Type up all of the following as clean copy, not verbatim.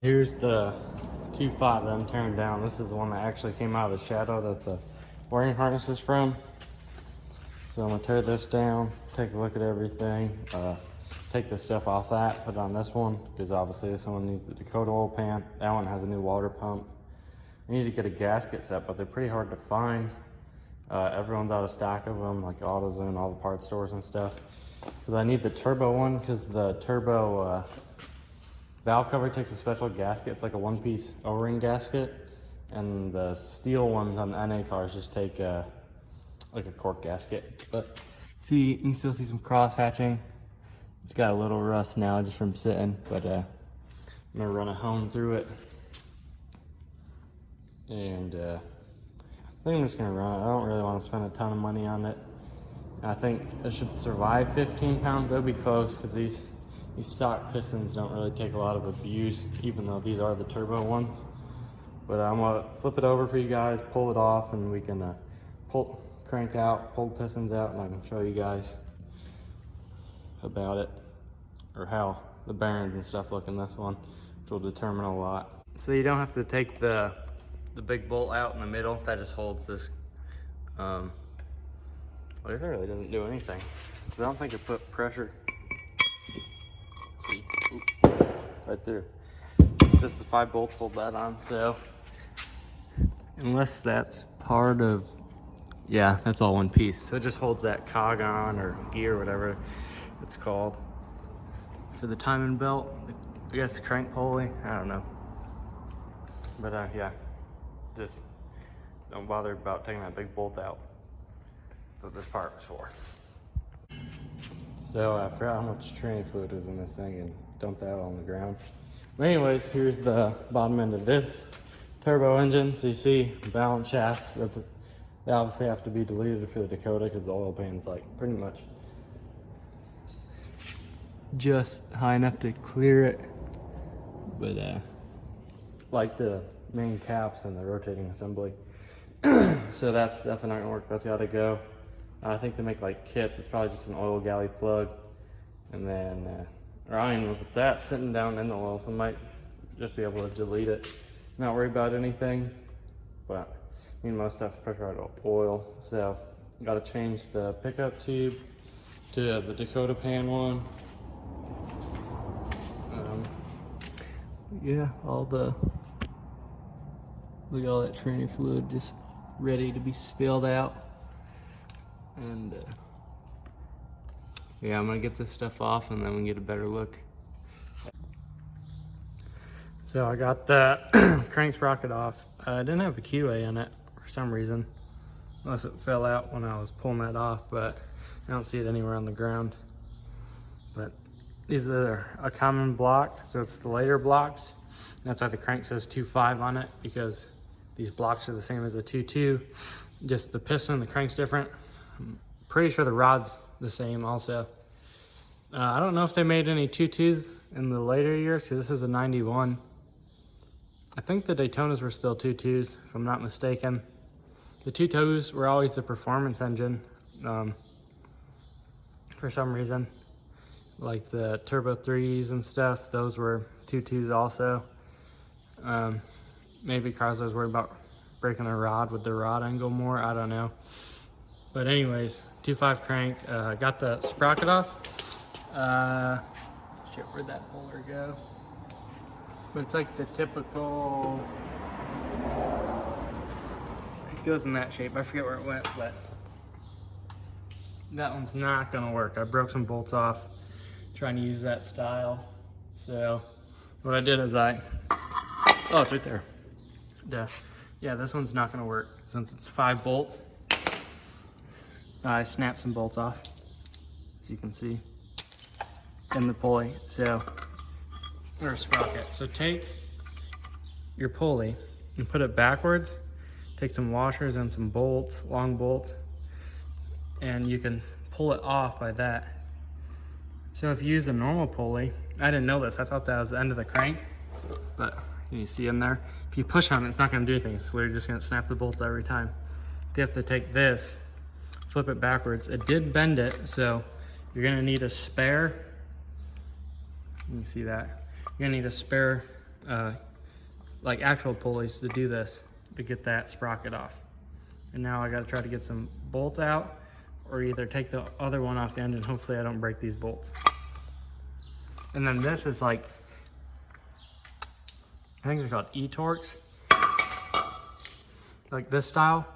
Here's the 2.5 that I'm tearing down. This is the one that actually came out of the shadow that the wiring harness is from. So I'm gonna tear this down, take a look at everything, take the stuff off that, put it on this one, because obviously this one needs the Dakota oil pan. That one has a new water pump. I need to get a gasket set, but they're pretty hard to find. Everyone's out of stock of them, like AutoZone, all the parts stores and stuff. Because I need the turbo one, because the turbo valve cover takes a special gasket. It's like a one-piece O-ring gasket, and the steel ones on the NA cars just take like a cork gasket. But see, you can still see some cross hatching. It's got a little rust now just from sitting, but I'm gonna run a hone through it, and I think I'm just gonna run it. I don't really want to spend a ton of money on it. I think it should survive 15 pounds. That'll be close, because these stock pistons don't really take a lot of abuse, even though these are the turbo ones. But I'm gonna flip it over for you guys, pull it off, and we can pull the pistons out, and I can show you guys about it, or how the bearings and stuff look in this one, which will determine a lot. So you don't have to take the big bolt out in the middle. That just holds this. Well, this really doesn't do anything, because I don't think it put pressure. See? Oop, right there. Just the 5 bolts hold that on. So unless that's part of, yeah, that's all one piece. So it just holds that cog on, or gear, whatever it's called. For the timing belt, I guess the crank pulley, I don't know. But yeah, just don't bother about taking that big bolt out. That's what this part was for. So I forgot how much training fluid was in this thing and dumped that on the ground. But anyways, here's the bottom end of this turbo engine. So you see balance shafts. They obviously have to be deleted for the Dakota, because the oil pan's like pretty much just high enough to clear it. But like the main caps and the rotating assembly. So that's definitely not gonna work. That's gotta go. I think they make like kits. It's probably just an oil galley plug, and then or I don't even know if it's that sitting down in the oil, so I might just be able to delete it. Not worry about anything, but I mean, most stuff's pressurized oil. So got to change the pickup tube to the Dakota pan one. Yeah, look at all that training fluid just ready to be spilled out. And yeah, I'm gonna get this stuff off, and then we can get a better look. So I got the crank sprocket off. I didn't have a keyway in it for some reason, unless it fell out when I was pulling that off, but I don't see it anywhere on the ground. But these are a common block, so it's the later blocks. That's why the crank says 2.5 on it, because these blocks are the same as the 2.2. Just the piston and the crank's different. I'm pretty sure the rod's the same also. I don't know if they made any 2.2s in the later years, because this is a 91. I think the Daytonas were still 2.2s, if I'm not mistaken. The 2.2s were always the performance engine for some reason. Like the Turbo 3s and stuff, those were 2.2s also. Maybe Chrysler's worried about breaking a rod with the rod angle more, I don't know. But anyways, 2.5 crank, got the sprocket off. Shit, where'd that holder go? But it's like the typical, it goes in that shape. I forget where it went, but that one's not gonna work. I broke some bolts off trying to use that style. So what I did is oh, it's right there. Yeah, this one's not gonna work. Since it's 5 bolts, I snapped some bolts off, as you can see, in the pulley. So, or sprocket. So take your pulley and put it backwards. Take some washers and some bolts, long bolts, and you can pull it off by that. So if you use a normal pulley, I didn't know this, I thought that was the end of the crank, but you see in there, if you push on it, it's not gonna do anything. So we're just gonna snap the bolts every time. You have to take this, flip it backwards. It did bend it, so you're gonna need a spare. You can see that. You're gonna need a spare like actual pulleys to do this, to get that sprocket off. And now I gotta try to get some bolts out, or either take the other one off the end, and hopefully I don't break these bolts. And then this is like, I think they're called E-Torques, like this style,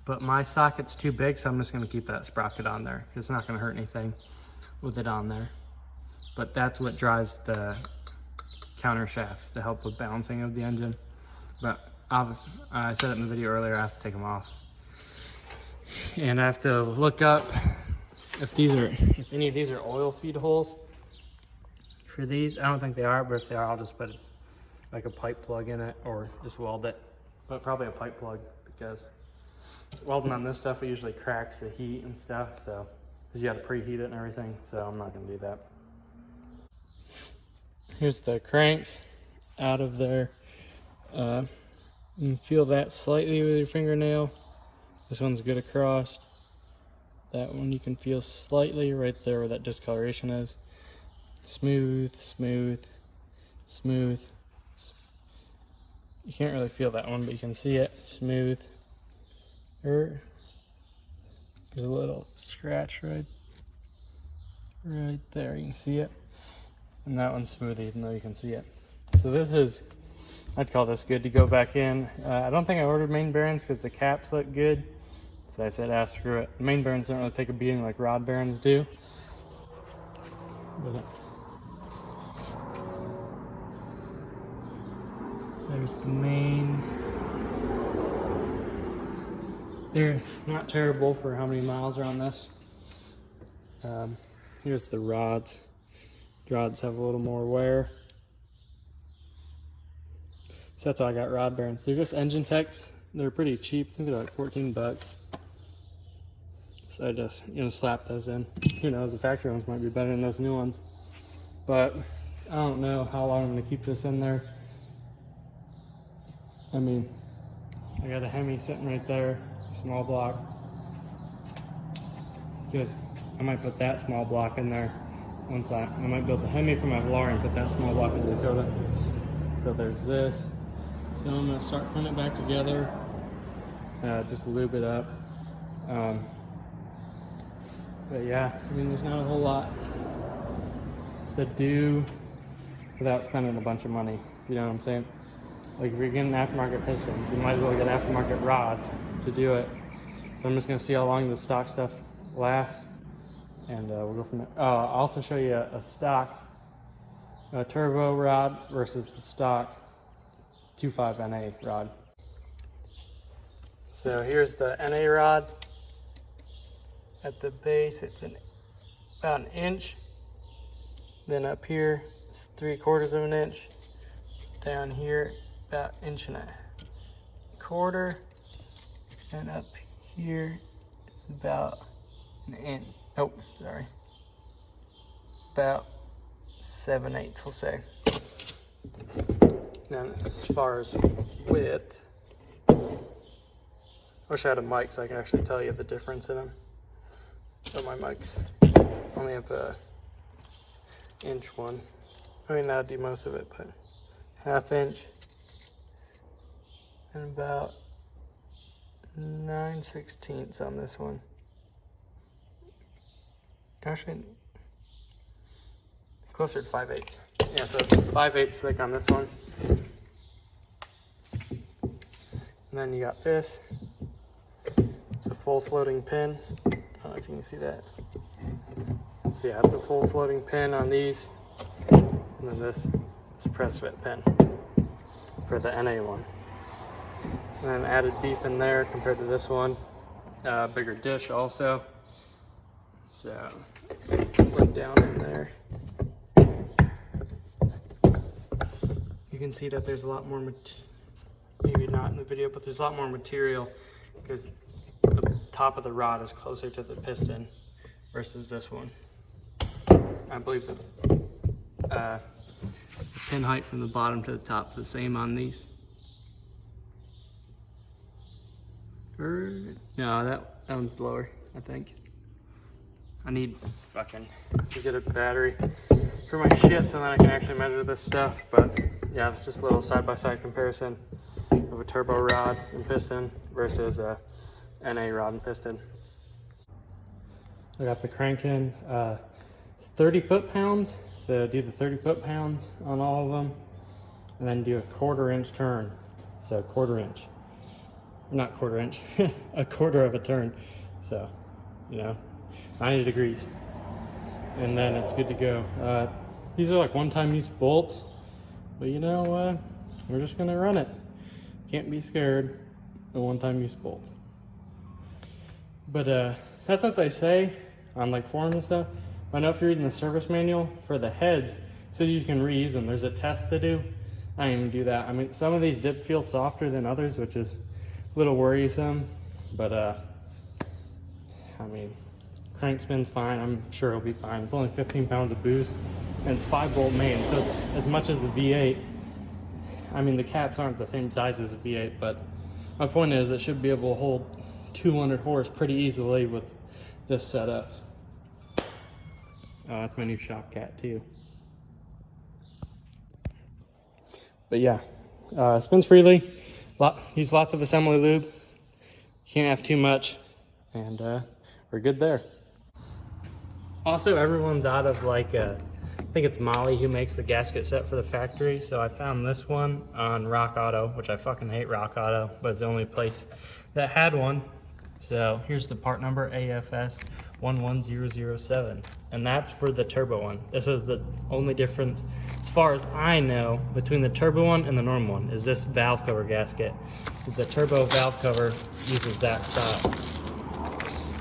but my socket's too big, so I'm just gonna keep that sprocket on there, because it's not gonna hurt anything with it on there. But that's what drives the counter shafts, to help with balancing of the engine. But obviously, I said it in the video earlier, I have to take them off. And I have to look up if any of these are oil feed holes for these. I don't think they are, but if they are, I'll just put like a pipe plug in it, or just weld it. But probably a pipe plug, because welding on this stuff, it usually cracks the heat and stuff, so, because you got to preheat it and everything, so I'm not going to do that. Here's the crank out of there. You can feel that slightly with your fingernail. This one's good across. That one you can feel slightly right there where that discoloration is. Smooth, smooth, smooth. You can't really feel that one, but you can see it. Smooth. There's a little scratch right there. You can see it. And that one's smooth, even though you can see it. So this is, I'd call this good to go back in. I don't think I ordered main bearings because the caps look good. So I said, screw it. Main bearings don't really take a beating like rod bearings do. But there's the mains. They're not terrible for how many miles are on this. Here's the rods. Rods have a little more wear. So that's all I got, rod bearings. They're just Engine Tech. They're pretty cheap. I think they're like 14 bucks. So I just, slap those in. Who knows, the factory ones might be better than those new ones. But I don't know how long I'm gonna keep this in there. I mean, I got a Hemi sitting right there, small block. Good. I might put that small block in there. Once I might build the Hemi for my Velar and put that small block in Dakota. So there's this. So I'm gonna start putting it back together, just lube it up. But yeah, I mean, there's not a whole lot to do without spending a bunch of money. You know what I'm saying? Like if you're getting aftermarket pistons, you might as well get aftermarket rods to do it. So I'm just gonna see how long the stock stuff lasts. And we'll go from there. I'll also show you a stock turbo rod versus the stock 2.5 NA rod. So here's the NA rod. At the base, it's about an inch. Then up here, it's 3/4 of an inch. Down here, about 1.25 inches. And up here, about an inch. Oh, sorry. About 7/8, we'll say. Then as far as width, I wish I had a mic so I could actually tell you the difference in them. So my mics only have the inch one. I mean, that'd do most of it, but 1/2 inch and about 9/16 on this one. Actually, closer to 5/8. Yeah, so 5/8 thick on this one. And then you got this. It's a full floating pin. I don't know if you can see that. So yeah, it's a full floating pin on these. And then this is a press fit pin for the NA one. And then added beef in there compared to this one. Bigger dish also. So went down in there. You can see that there's a lot more, maybe not in the video, but there's a lot more material because the top of the rod is closer to the piston versus this one. I believe the pin height from the bottom to the top is the same on these. No, that one's lower, I think. I need to get a battery for my shit so then I can actually measure this stuff, but yeah, just a little side-by-side comparison of a turbo rod and piston versus a NA rod and piston. I got the crank in, it's 30 foot-pounds, so do the 30 foot-pounds on all of them, and then do a 1/4 inch turn, so 1/4 inch. Not 1/4 inch, a 1/4 of a turn, so, you know, 90 degrees. And then it's good to go. These are like one-time use bolts, but you know, we're just gonna run it. Can't be scared of one-time use bolts. But that's what they say on like forums and stuff. I know if you're reading the service manual for the heads, it says you can reuse them. There's a test to do. I didn't even do that. I mean, some of these dip feel softer than others, which is a little worrisome, but I mean, crank spin's fine. I'm sure it'll be fine. It's only 15 pounds of boost, and it's 5-bolt main, so it's as much as the V8. I mean, the caps aren't the same size as a V8, but my point is it should be able to hold 200 horse pretty easily with this setup. Oh, that's my new shop cat too. But yeah, spins freely. Use lots of assembly lube. Can't have too much, and we're good there. Also, everyone's out of like, I think it's Molly who makes the gasket set for the factory. So I found this one on Rock Auto, which I fucking hate Rock Auto, but it's the only place that had one. So here's the part number, AFS 11007, and that's for the turbo one. This is the only difference, as far as I know, between the turbo one and the normal one, is this valve cover gasket. Is the turbo valve cover uses that style.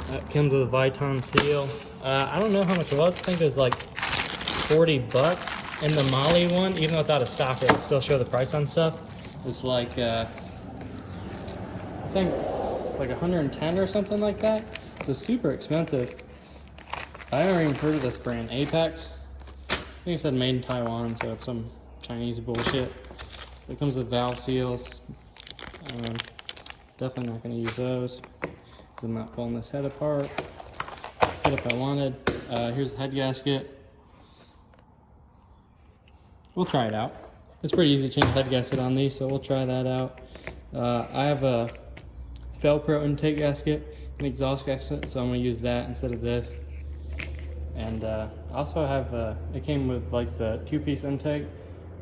That comes with a Viton seal. I don't know how much it was. I think it was like 40 bucks. And the Molly one, even without a stock, it will still show the price on stuff. It's like, I think like 110 or something like that. So super expensive. I never even heard of this brand, Apex. I think it said made in Taiwan, so it's some Chinese bullshit. It comes with valve seals. Definitely not gonna use those, because I'm not pulling this head apart. Could if I wanted. Here's the head gasket. We'll try it out. It's pretty easy to change the head gasket on these, so we'll try that out. I have a Velcro intake gasket, an exhaust gasket, so I'm gonna use that instead of this. And I also have, it came with like the 2-piece intake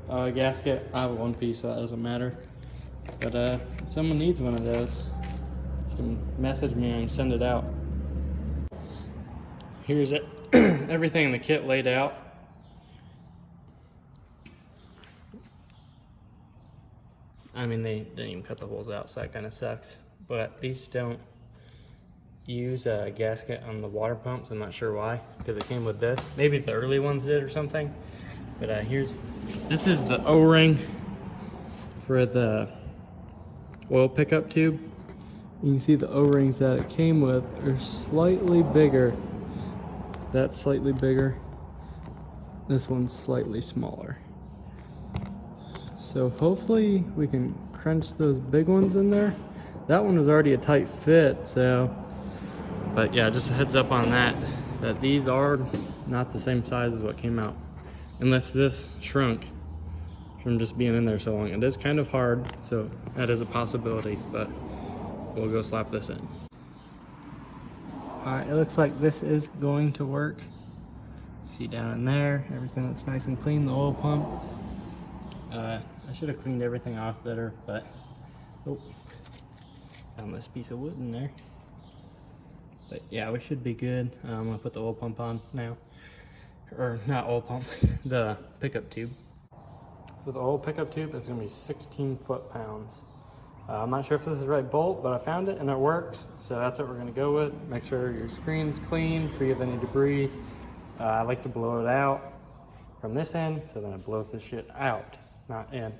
gasket. I have a 1-piece, so that doesn't matter. But if someone needs one of those, you can message me and send it out. Here's it, everything in the kit laid out. I mean, they didn't even cut the holes out, so that kind of sucks. But these don't use a gasket on the water pumps. I'm not sure why, because it came with this. Maybe the early ones did or something. But this is the O-ring for the oil pickup tube. You can see the O-rings that it came with are slightly bigger. That's slightly bigger. This one's slightly smaller. So hopefully we can crunch those big ones in there. That one was already a tight fit, so, but yeah, just a heads up on that these are not the same size as what came out, unless this shrunk from just being in there so long. It is kind of hard, so that is a possibility, but we'll go slap this in. All right, it looks like this is going to work. See down in there, everything looks nice and clean, the oil pump. I should have cleaned everything off better, but oh, found this piece of wood in there. But yeah, we should be good. I'm gonna put the oil pump on now, or not oil pump, the pickup tube. For the oil pickup tube, it's gonna be 16 foot-pounds. I'm not sure if this is the right bolt, but I found it and it works, so that's what we're gonna go with. Make sure your screen's clean, free of any debris. I like to blow it out from this end, so then it blows the shit out, not in.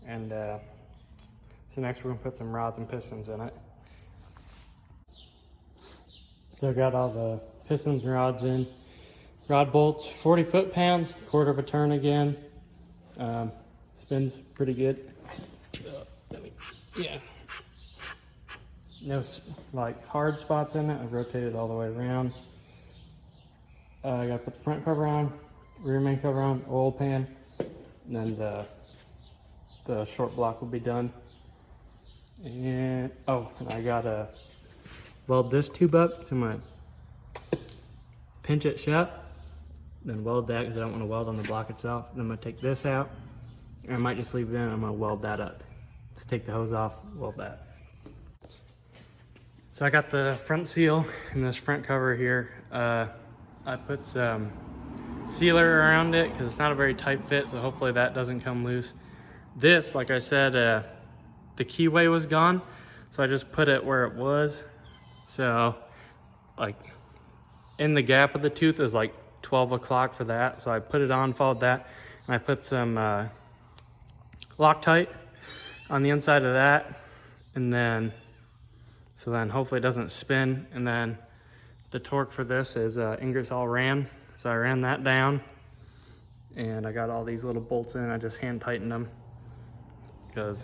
And so next we're gonna put some rods and pistons in it. So I got all the pistons and rods in. Rod bolts, 40 foot-pounds, 1/4 of a turn again. Spins pretty good. Yeah. No like hard spots in it. I've rotated all the way around. I gotta put the front cover on, rear main cover on, oil pan, and then the the short block will be done. And oh, and I gotta weld this tube up, so I'm gonna pinch it shut, then weld that because I don't want to weld on the block itself. Then I'm gonna take this out, and I might just leave it in. I'm gonna weld that up. Let's take the hose off, weld that. So I got the front seal and this front cover here. I put some sealer around it because it's not a very tight fit, so hopefully that doesn't come loose. This, like I said, the keyway was gone, so I just put it where it was. So like in the gap of the tooth is like 12 o'clock for that. So I put it on, followed that, and I put some Loctite on the inside of that, and then so then hopefully it doesn't spin. And then the torque for this is Ingersoll Rand, so I ran that down, and I got all these little bolts in. I just hand tightened them because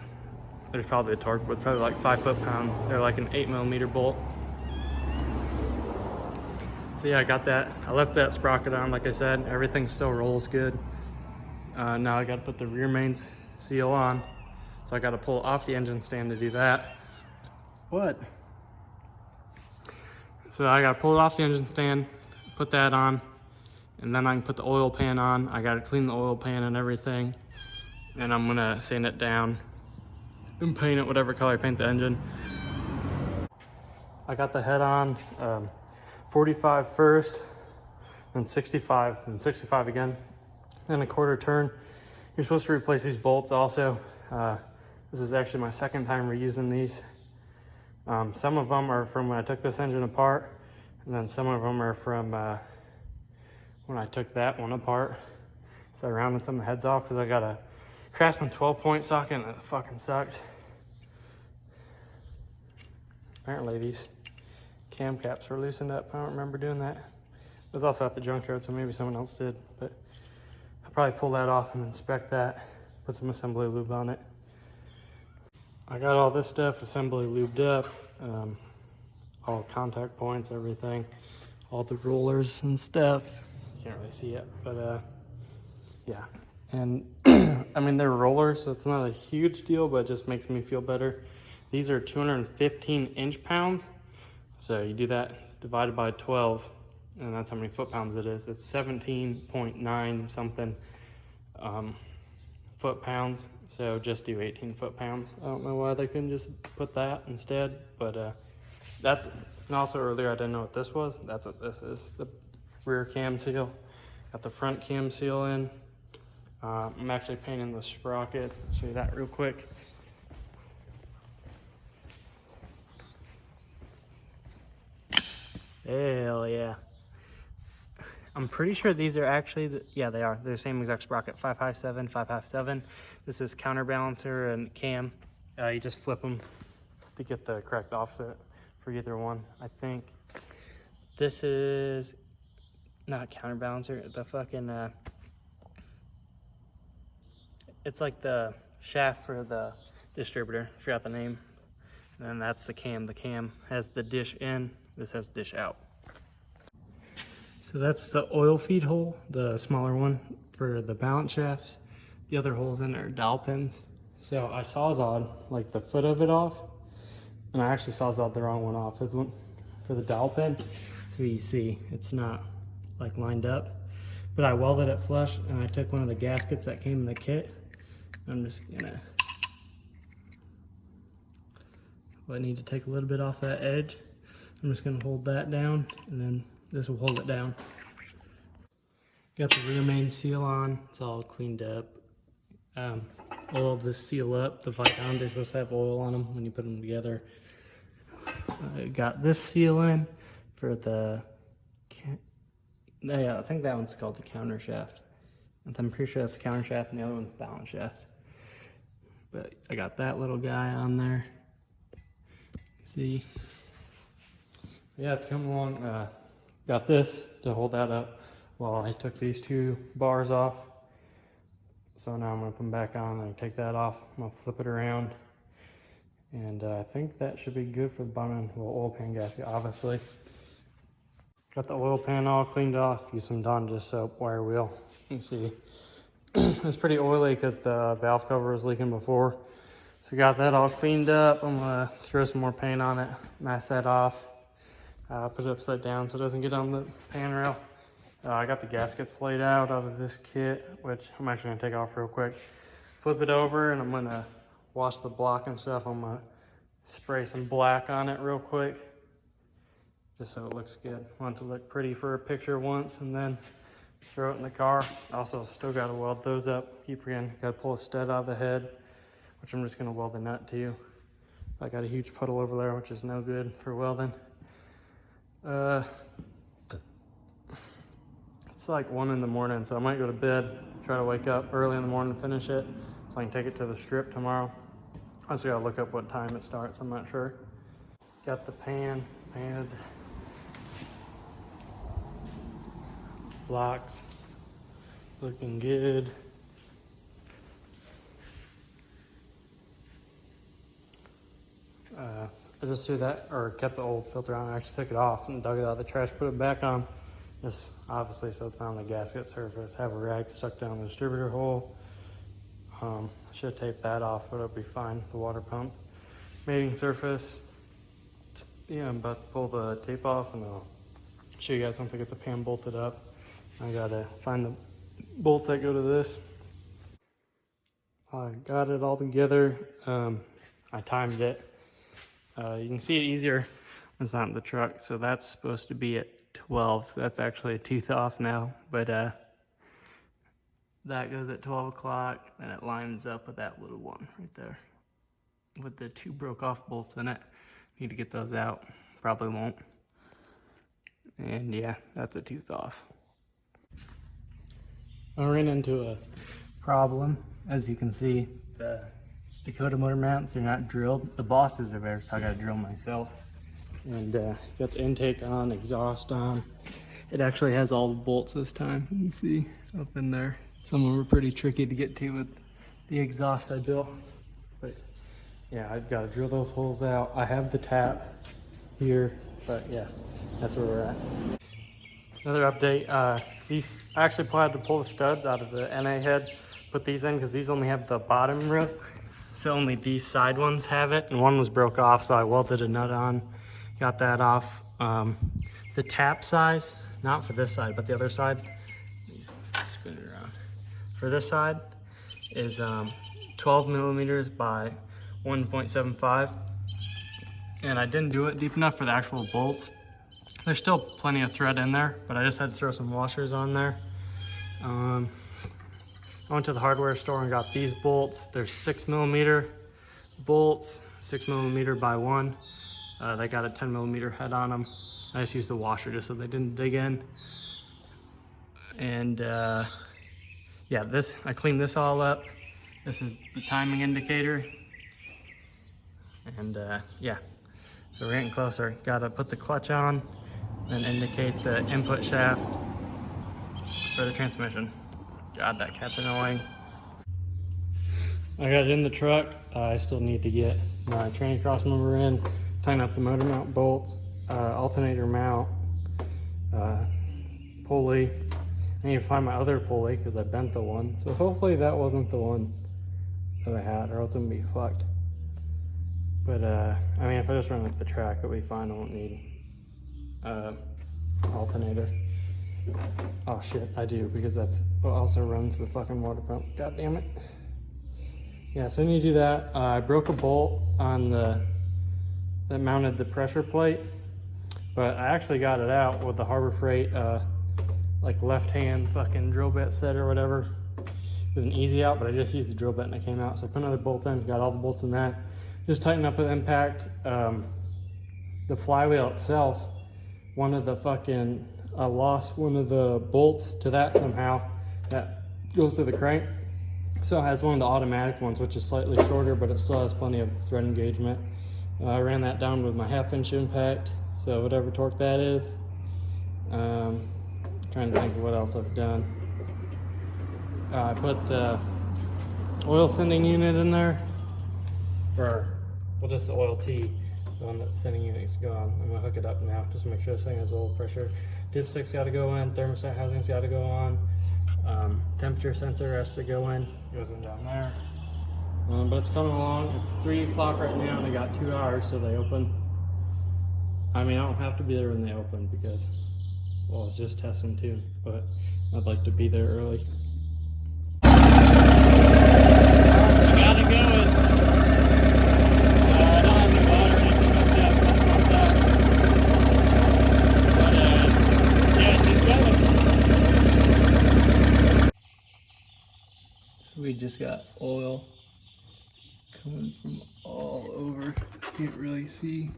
there's probably a torque, but probably like 5 foot-pounds. They're like an 8mm bolt. So yeah, I got that. I left that sprocket on, like I said. Everything still rolls good. Now I got to put the rear main seal on, so I got to pull off the engine stand to do that. What? So I got to pull it off the engine stand, put that on, and then I can put the oil pan on. I got to clean the oil pan and everything, and I'm gonna sand it down and paint it whatever color I paint the engine. I got the head on, 45 first, then 65, and 65 again, then a quarter turn. You're supposed to replace these bolts also. This is actually my second time reusing these. Some of them are from when I took this engine apart, and then some of them are from when I took that one apart. So I rounded some of the heads off because I got a Craftsman 12-point socket and it fucking sucks. Apparently these cam caps were loosened up. I don't remember doing that. It was also at the junkyard, so maybe someone else did, but I'll probably pull that off and inspect that, put some assembly lube on it. I got all this stuff assembly lubed up, all contact points, everything, all the rollers and stuff. You can't really see it, but yeah. And I mean, they're rollers, so it's not a huge deal, but it just makes me feel better. These are 215 inch-pounds. So you do that divided by 12, and that's how many foot-pounds it is. It's 17.9 something foot-pounds. So just do 18 foot-pounds. I don't know why they couldn't just put that instead, but that's, and also earlier I didn't know what this was. That's what this is, the rear cam seal. Got the front cam seal in. I'm actually painting the sprocket. I'll show you that real quick. Hell yeah. I'm pretty sure these are actually, yeah, they are. They're the same exact sprocket, 557, 557. This is counterbalancer and cam. You just flip them to get the correct offset for either one, I think. This is not counterbalancer, the fucking, it's like the shaft for the distributor, I forgot the name. And then that's the cam. The cam has the dish in, this has dish out. So that's the oil feed hole, the smaller one for the balance shafts. The other holes in there are dowel pins. So I sawzawed like the foot of it off, and I actually sawzawed the wrong one off. This one for the dowel pin. So you see it's not like lined up, but I welded it flush, and I took one of the gaskets that came in the kit. I'm just gonna, I need to take a little bit off that edge. I'm just gonna hold that down, and then this will hold it down. Got the rear main seal on, it's all cleaned up. Oiled this seal up. The Vitons are supposed to have oil on them when you put them together. I got this seal in for the, yeah, I think that one's called the counter shaft. I'm pretty sure that's the counter shaft, and the other one's balance shaft. But I got that little guy on there. See? Yeah, it's coming along. Got this to hold that up while I took these two bars off. So now I'm gonna put them back on and take that off. I'm gonna flip it around. And I think that should be good for the bottom of the oil pan gasket, obviously. Got the oil pan all cleaned off. Use some Dawn Just Soap wire wheel. You can see It's pretty oily because the valve cover was leaking before. So got that all cleaned up. I'm gonna throw some more paint on it, mask that off, put it upside down so it doesn't get on the pan rail. I got the gaskets laid out of this kit, which I'm actually gonna take off real quick. Flip it over and I'm gonna wash the block and stuff. I'm gonna spray some black on it real quick, just so it looks good. I want it to look pretty for a picture once and then throw it in the car. Also still gotta weld those up. Keep forgetting, gotta pull a stud out of the head, which I'm just gonna weld the nut to. I got a huge puddle over there, which is no good for welding. It's like 1 in the morning, so I might go to bed, try to wake up early in the morning and finish it, so I can take it to the strip tomorrow. I also gotta look up what time it starts, I'm not sure. Got the pan painted. Blocks looking good. I just threw that, or kept the old filter on. I actually took it off and dug it out of the trash, put it back on. Just obviously so it's not on the gasket surface. Have a rag stuck down the distributor hole. Should tape that off, but it'll be fine. The water pump mating surface. Yeah, I'm about to pull the tape off and I'll show you guys once I get the pan bolted up. I gotta find the bolts that go to this. I got it all together. I timed it. You can see it easier when it's not in the truck. So that's supposed to be at 12. So that's actually a tooth off now. But that goes at 12 o'clock. And it lines up with that little one right there, with the 2 broke off bolts in it. Need to get those out. Probably won't. And yeah, that's a tooth off. I ran into a problem. As you can see, the Dakota motor mounts, they're not drilled. The bosses are there, so I gotta drill myself. And got the intake on, exhaust on. It actually has all the bolts this time. You can see up in there. Some of them were pretty tricky to get to with the exhaust I built. But yeah, I've gotta drill those holes out. I have the tap here, but yeah, that's where we're at. Another update, I actually had to pull the studs out of the NA head, put these in because these only have the bottom rib. So only these side ones have it, and one was broke off, so I welded a nut on, got that off. The tap size, not for this side, but the other side, spin it around. For this side is 12 millimeters by 1.75, and I didn't do it deep enough for the actual bolts. There's still plenty of thread in there, but I just had to throw some washers on there. I went to the hardware store and got these bolts. They're 6 millimeter bolts, 6 millimeter by 1. They got a 10 millimeter head on them. I just used the washer just so they didn't dig in. And yeah, I cleaned this all up. This is the timing indicator. And yeah, so we're getting closer. Gotta put the clutch on and indicate the input shaft for the transmission. God, that cat's annoying. I got it in the truck. I still need to get my tranny cross member in, tighten up the motor mount bolts, alternator mount, pulley. I need to find my other pulley because I bent the one. So hopefully that wasn't the one that I had, or else it would be fucked. But I mean, if I just run it at the track, it'll be fine. I won't need alternator. Oh shit, I do, because that's what also runs the fucking water pump. God damn it. Yeah, so I need to do that. I broke a bolt on that mounted the pressure plate, but I actually got it out with the Harbor Freight like left hand fucking drill bit set or whatever. It was an easy out, but I just used the drill bit and it came out. So I put another bolt in, got all the bolts in that. Just tighten up with impact. The flywheel itself, one of the fucking I lost one of the bolts to that somehow that goes to the crank. So it has one of the automatic ones, which is slightly shorter, but it still has plenty of thread engagement. I ran that down with my 1/2 inch impact, so whatever torque that is. Trying to think of what else I've done. I put the oil sending unit in there, or well, just the oil tee. The one that sending unit's gone. I'm gonna hook it up now just to make sure this thing has oil pressure. dipstick's got to go in, thermostat housing's got to go on, temperature sensor has to go in, goes in down there. But it's coming along. It's 3 o'clock right now and they got 2 hours till they open. I mean, I don't have to be there when they open because, well, it's just testing too, but I'd like to be there early. I got it going. I don't have the water or anything like that, something like that. But, yeah, it's going. So we just got oil coming from all over. Can't really see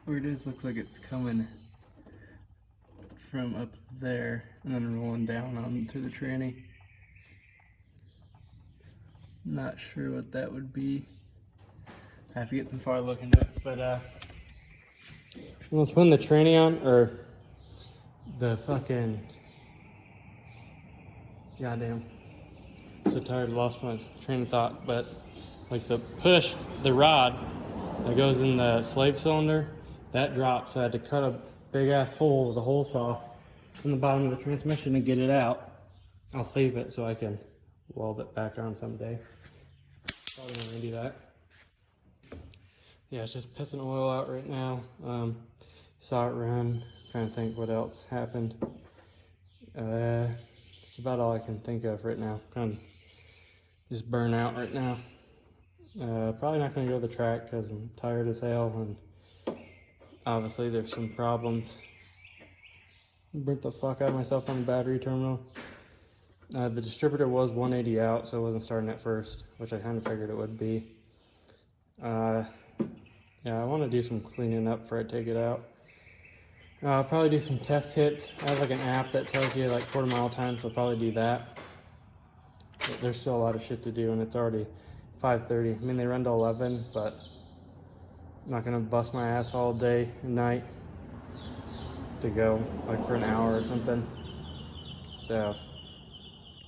where it is. Looks like it's coming from up there and then rolling down onto the tranny. Not sure what that would be. I have to get some far look into it, but let's put the tranny on, or the fucking, goddamn, so tired, lost my train of thought, but like the rod that goes in the slave cylinder, that dropped, so I had to cut a big ass hole with a hole saw in the bottom of the transmission to get it out. I'll save it so I can weld it back on someday. Probably gonna do that. Yeah, it's just pissing oil out right now. Saw it run. Trying to think what else happened. It's about all I can think of right now. Kind of just burn out right now. Probably not gonna go to the track because I'm tired as hell, and obviously there's some problems. Burnt the fuck out of myself on the battery terminal. The distributor was 180 out, so it wasn't starting at first, which I kind of figured it would be. Yeah, I want to do some cleaning up before I take it out. I'll probably do some test hits. I have like an app that tells you like quarter-mile times, so I'll probably do that. But there's still a lot of shit to do, and it's already 5:30. I mean, they run to 11, but I'm not gonna bust my ass all day and night to go like for an hour or something. So,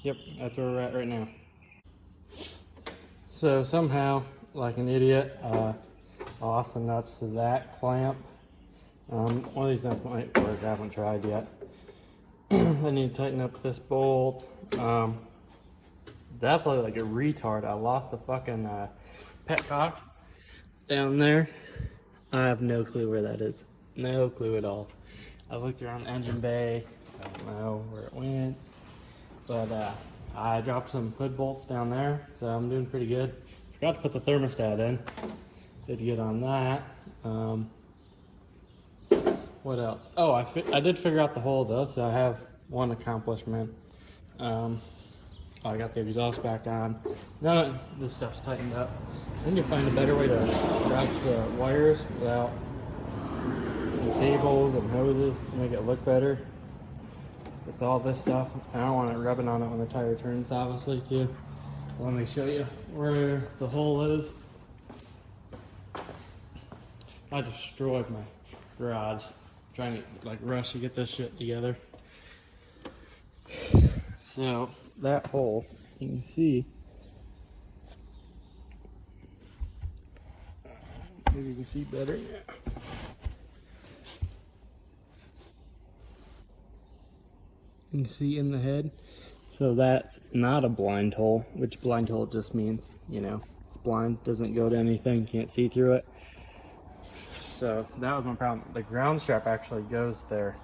yep, that's where we're at right now. So somehow, like an idiot, I lost the nuts to that clamp. One of these nuts might work, I haven't tried yet. I need to tighten up this bolt. Definitely like a retard. I lost the fucking petcock down there. I have no clue where that is. No clue at all. I looked around the engine bay. I don't know where it went. But I dropped some hood bolts down there, so I'm doing pretty good. Forgot to put the thermostat in. Did good on that. What else? Oh, I did figure out the hole though, so I have one accomplishment. I got the exhaust back on. None of this stuff's tightened up. I need to find a better way to route the wires without the cables and hoses to make it look better. With all this stuff, I don't want it rubbing on it when the tire turns, obviously, too. Let me show you where the hole is. I destroyed my garage trying to like rush to get this shit together. So that hole, you can see, maybe you can see better. Yeah. You can see in the head. So that's not a blind hole, which blind hole just means, you know, it's blind, doesn't go to anything, can't see through it. So that was my problem. The ground strap actually goes there,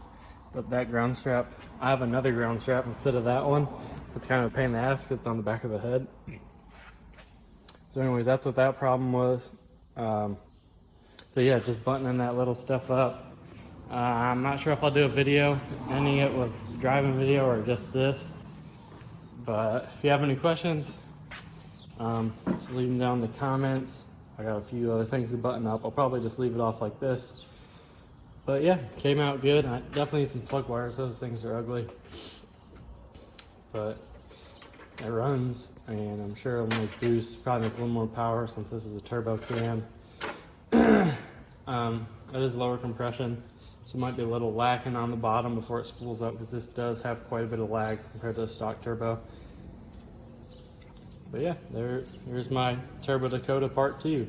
but that ground strap, I have another ground strap instead of that one. It's kind of a pain in the ass because it's on the back of the head. So anyways, that's what that problem was. So yeah, just buttoning that little stuff up. I'm not sure if I'll do a video ending it with driving video or just this, but if you have any questions, just leave them down in the comments. I got a few other things to button up. I'll probably just leave it off like this. But yeah, came out good. I definitely need some plug wires. Those things are ugly. But it runs, and I'm sure it'll make boost, probably make a little more power since this is a turbo cam. It is lower compression, so it might be a little lacking on the bottom before it spools up, because this does have quite a bit of lag compared to the stock turbo. But yeah, here's my Turbo Dakota Part 2.